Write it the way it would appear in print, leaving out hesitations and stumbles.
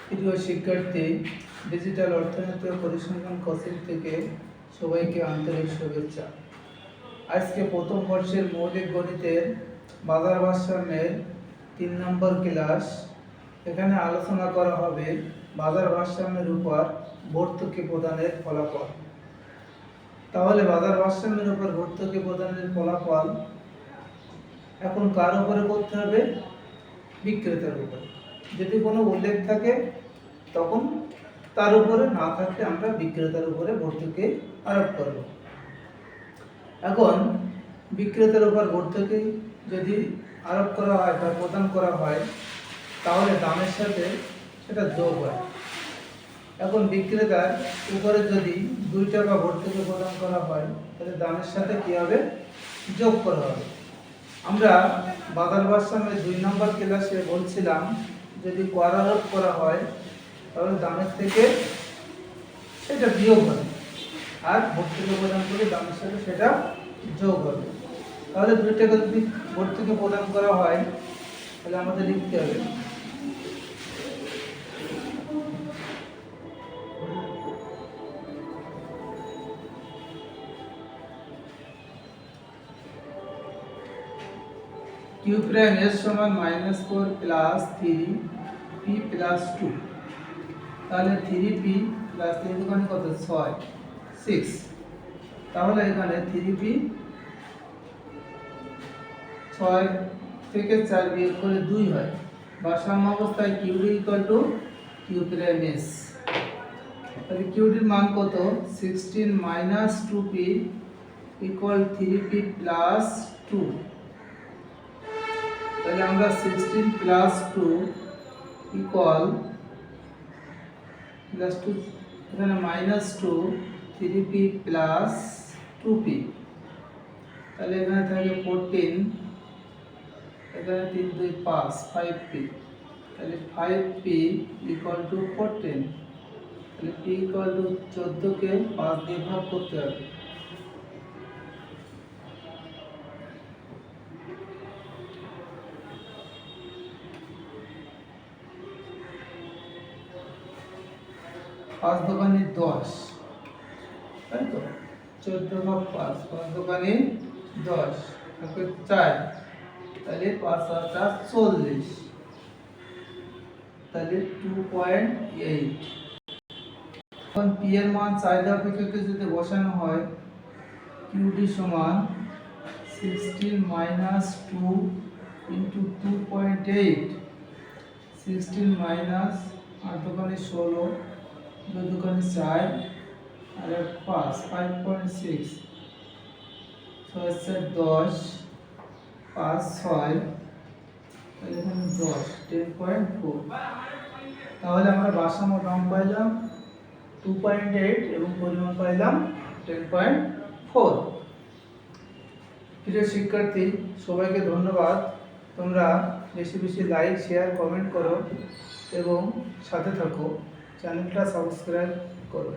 প্রিয় শিক্ষার্থী, ডিজিটাল অর্থনীতি ও পরিসংখ্যান কোচিং থেকে সবাইকে আন্তরিক শুভেচ্ছা। আজকে প্রথম বর্ষের মৌলিক গণিতের বাজার ভারসাম্যের 3 নম্বর ক্লাস। এখানে আলোচনা করা হবে বাজার ভারসাম্যের উপর ভর্তুকি প্রদানের ফলাফল। তাহলে বাজার ভারসাম্যের উপর ভর্তুকি প্রদানের ফলাফল এখন কার উপরে করতে হবে? বিক্রেতার উপর। যদি কোনো উল্লেখ থাকে তখন তার উপরে, না থাকলে আমরা বিক্রেতার উপরে ভর্তুকি আরোপ করব। এখন বিক্রেতার উপর ভর্তুকি যদি আরোপ করা হয় বা প্রদান করা হয়, তাহলে দামের সাথে সেটা যোগ হয়। এখন বিক্রেতার উপরে যদি 2 টাকা ভর্তুকি প্রদান করা হয়, তাহলে দামের সাথে কি হবে? যোগ করা হবে। আমরা বাজার ভারসাম্যের 2 নম্বর ক্লাসে বলছিলাম, যদি কর আরোপ করা হয় তাহলে দামের থেকে সেটা বিয়োগ হবে, আর ভর্তুকি প্রদান করে দামের সাথে সেটা যোগ হবে। তাহলে 2 টাকা যদি ভর্তুকি প্রদান করা হয়, তাহলে আমাদের লিখতে হবে কিউ প্রাইম এর সমান -4 প্লাস 3p প্লাস 2। তাহলে 3p প্লাস 3 দোকানে কত? 6। তাহলে এখানে 3p 6 থেকে 4 বিয়োগ করে 2 হয়। ভারসাম্য অবস্থায় QD equal to Q prime S. তাহলে কিউডির মান কত? 16 minus 2p equal 3p plus 2। তাহলে আমরা 16 প্লাস 2 ইকুয়াল প্লাস 2, এখানে মাইনাস 2, 3p প্লাস 2p। তাহলে এখানে থাকে 14, এখানে 3 2 5, 5p। তাহলে 5p ইকুয়াল টু 14। তাহলে p ইকুয়াল টু 14 কে 5 দিয়ে ভাগ করতে হবে। পাঁচ দোকানে 10, তাই তো? 14 ভাগ 5, 5 দোকানে 10, 4। তাহলে 5 আর 4 40। তাহলে 2.8। এখন p এর মান চাহিদা অপেক্ষাকে যদি বসানো হয়, কিউডি সমান 16 মাইনাস 2 ইন্টু 2.8। 16 মাইনাস 8 দোকানে 16, 2 দোকানে 4 আর 5, 5.6। 6 4 10, 5 6, তাহলে এখানে 10, 10.4। তাহলে আমরা ভারসাম্য দাম পাইলাম 2.8 এবং পরিমাণ পাইলাম 10.4। প্রিয় শিক্ষার্থী, সবাইকে ধন্যবাদ। তোমরা বেশি বেশি লাইক, শেয়ার, কমেন্ট করো এবং সাথে থাকো। চ্যানেলটা সাবস্ক্রাইব করো।